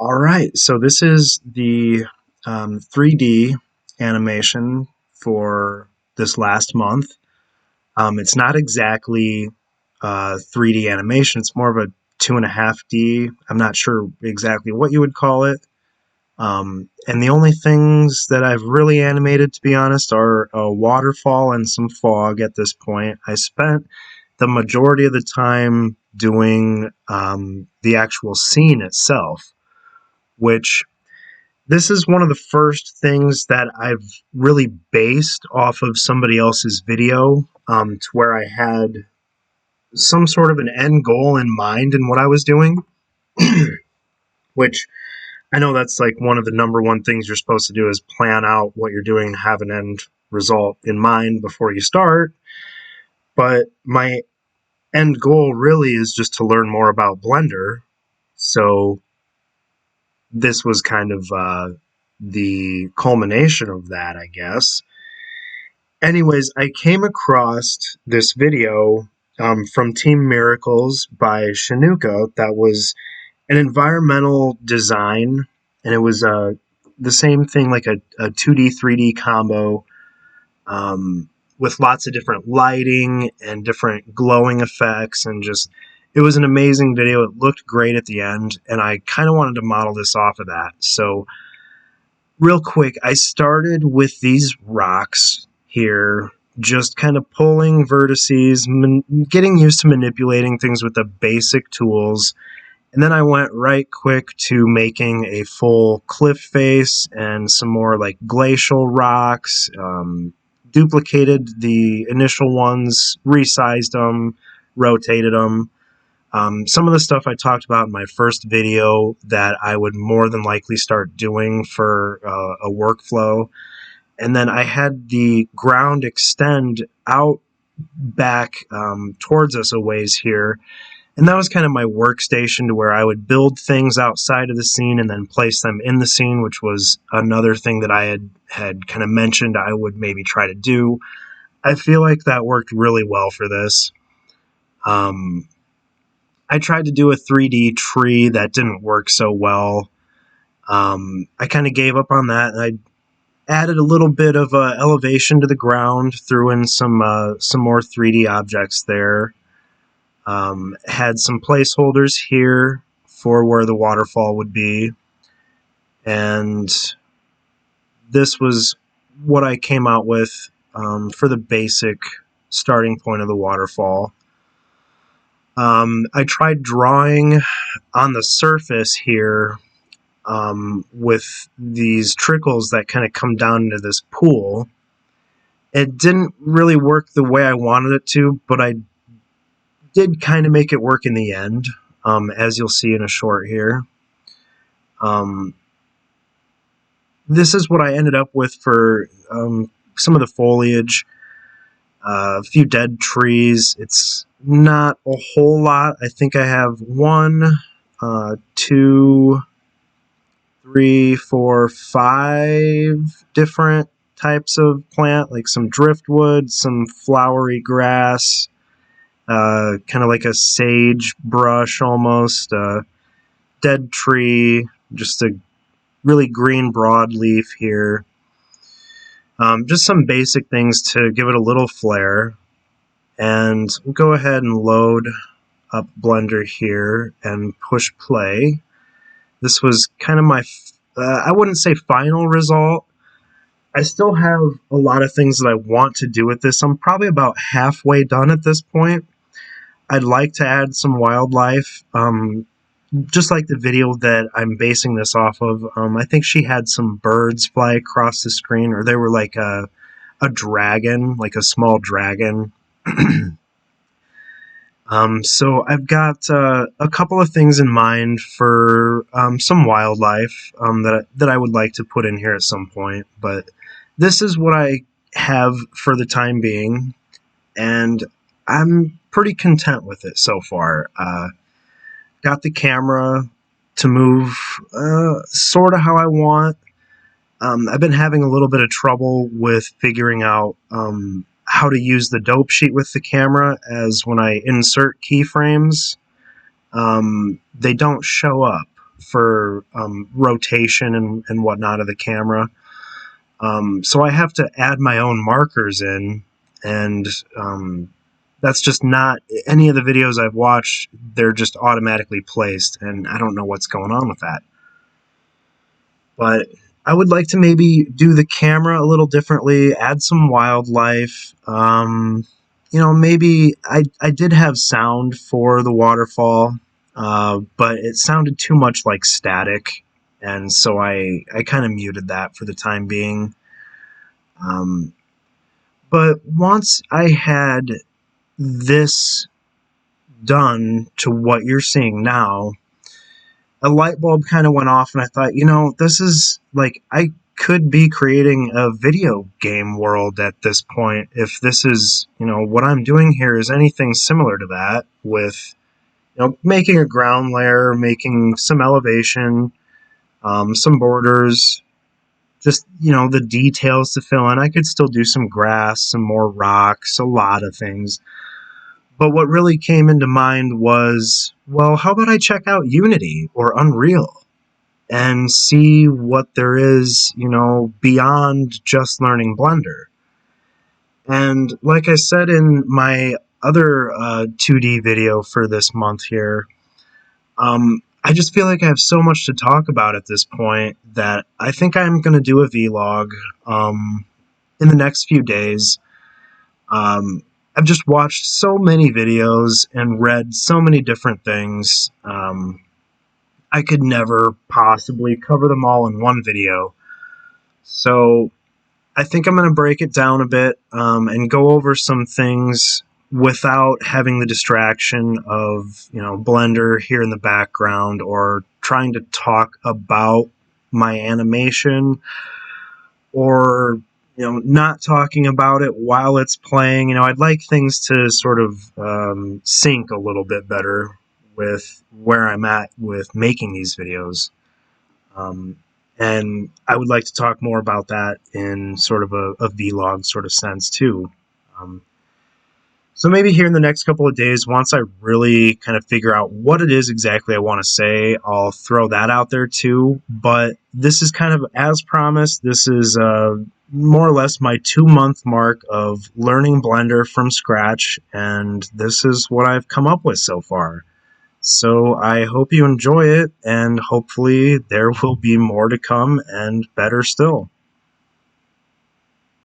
All right, so this is the 3D animation for this last month. It's not exactly 3D animation, it's more of a 2.5D. I'm not sure exactly what you would call it. And the only things that I've really animated, to be honest, are a waterfall and some fog at this point. I spent the majority of the time doing the actual scene itself, which this is one of the first things that I've really based off of somebody else's video, to where I had some sort of an end goal in mind in what I was doing, which I know that's like one of the number one things you're supposed to do is plan out what you're doing and have an end result in mind before you start. But my end goal really is just to learn more about Blender. So this was kind of the culmination of that, I guess. Anyways, I came across this video from Team Miracles by Shinuka that was an environmental design, and it was the same thing, like a 2D, 3D combo, with lots of different lighting and different glowing effects, and just, it was an amazing video. It looked great at the end, and I kind of wanted to model this off of that. So real quick, I started with these rocks here, just kind of pulling vertices, getting used to manipulating things with the basic tools. And then I went right quick to making a full cliff face and some more like glacial rocks, duplicated the initial ones, resized them, rotated them. Some of the stuff I talked about in my first video that I would more than likely start doing for a workflow. And then I had the ground extend out back towards us a ways here. And that was kind of my workstation, to where I would build things outside of the scene and then place them in the scene, which was another thing that I had kind of mentioned I would maybe try to do. I feel like that worked really well for this. I tried to do a 3D tree that didn't work so well. I kind of gave up on that, and I added a little bit of elevation to the ground, threw in some more 3D objects there. Had some placeholders here for where the waterfall would be, and this was what I came out with for the basic starting point of the waterfall. I tried drawing on the surface here with these trickles that kind of come down into this pool. It didn't really work the way I wanted it to, but I did kind of make it work in the end, as you'll see in a short here. This is what I ended up with for some of the foliage. A few dead trees. It's not a whole lot. I think I have 1, 2, 3, 4, 5 different types of plant, like some driftwood, some flowery grass, kind of like a sage brush almost, dead tree, just a really green broadleaf here. Just some basic things to give it a little flair. And we'll go ahead and load up Blender here and push play. This was kind of my, I wouldn't say final result. I still have a lot of things that I want to do with this. I'm probably about halfway done at this point. I'd like to add some wildlife, just like the video that I'm basing this off of. I think she had some birds fly across the screen, or they were like a dragon, like a small dragon. So I've got a couple of things in mind for some wildlife that I would like to put in here at some point, but this is what I have for the time being, and I'm pretty content with it so far. Got the camera to move sort of how I want. I've been having a little bit of trouble with figuring out how to use the dope sheet with the camera, as when I insert keyframes, they don't show up for rotation and whatnot of the camera. So I have to add my own markers in, and that's just not any of the videos I've watched. They're just automatically placed, and I don't know what's going on with that. But I would like to maybe do the camera a little differently, add some wildlife. Maybe I did have sound for the waterfall, but it sounded too much like static, and so I kind of muted that for the time being. But once I had this done to what you're seeing now, a light bulb kind of went off, and I thought, this is like, I could be creating a video game world at this point if this is, what I'm doing here is anything similar to that, with, making a ground layer, making some elevation, some borders, just, the details to fill in. I could still do some grass, some more rocks, a lot of things. But what really came into mind was, well, how about I check out Unity or Unreal and see what there is, beyond just learning Blender. And like I said in my other 2D video for this month here, I just feel like I have so much to talk about at this point that I think I'm going to do a vlog in the next few days. I've just watched so many videos and read so many different things. I could never possibly cover them all in one video. So I think I'm going to break it down a bit and go over some things without having the distraction of, Blender here in the background, or trying to talk about my animation, or not talking about it while it's playing. I'd like things to sort of sync a little bit better with where I'm at with making these videos. And I would like to talk more about that in sort of a vlog sort of sense too. So maybe here in the next couple of days, once I really kind of figure out what it is exactly I want to say, I'll throw that out there too. But this is kind of, as promised, this is more or less my 2-month mark of learning Blender from scratch, and this is what I've come up with so far. So I hope you enjoy it, and hopefully there will be more to come and better still.